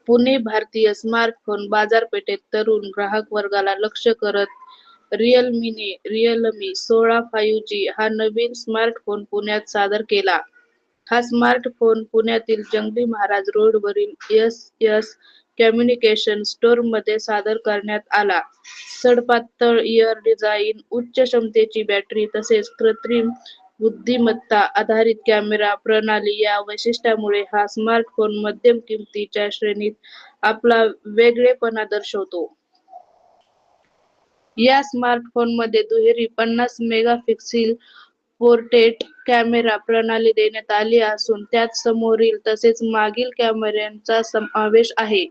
पुणे भारतीय स्मार्टफोन बाजारपेठेत तरुण ग्राहक वर्गाला लक्ष्य करत रिअलमी 16 5G हा नवीन स्मार्टफोन पुण्यात सादर केला. हा स्मार्टफोन पुण्यातील जंगली महाराज रोडवरील एस कम्युनिकेशन स्टोअरमध्ये सादर करण्यात आला. सडपातळ इयर डिझाइन, उच्च क्षमतेची बॅटरी तसेच कृत्रिम बुद्धिमत्ता आधारित कॅमेरा प्रणाली या वैशिष्ट्यामुळे हा स्मार्टफोन मध्यम किमतीच्या श्रेणीत आपला वेगळेपणा दर्शवतो. या स्मार्टफोनमध्ये दुहेरी 50 मेगापिक्सेल पोर्ट्रेट कॅमेरा प्रणाली देण्यात आली असून त्यात समोरील तसेच मागील कॅमेऱ्यांचा समावेश आहे.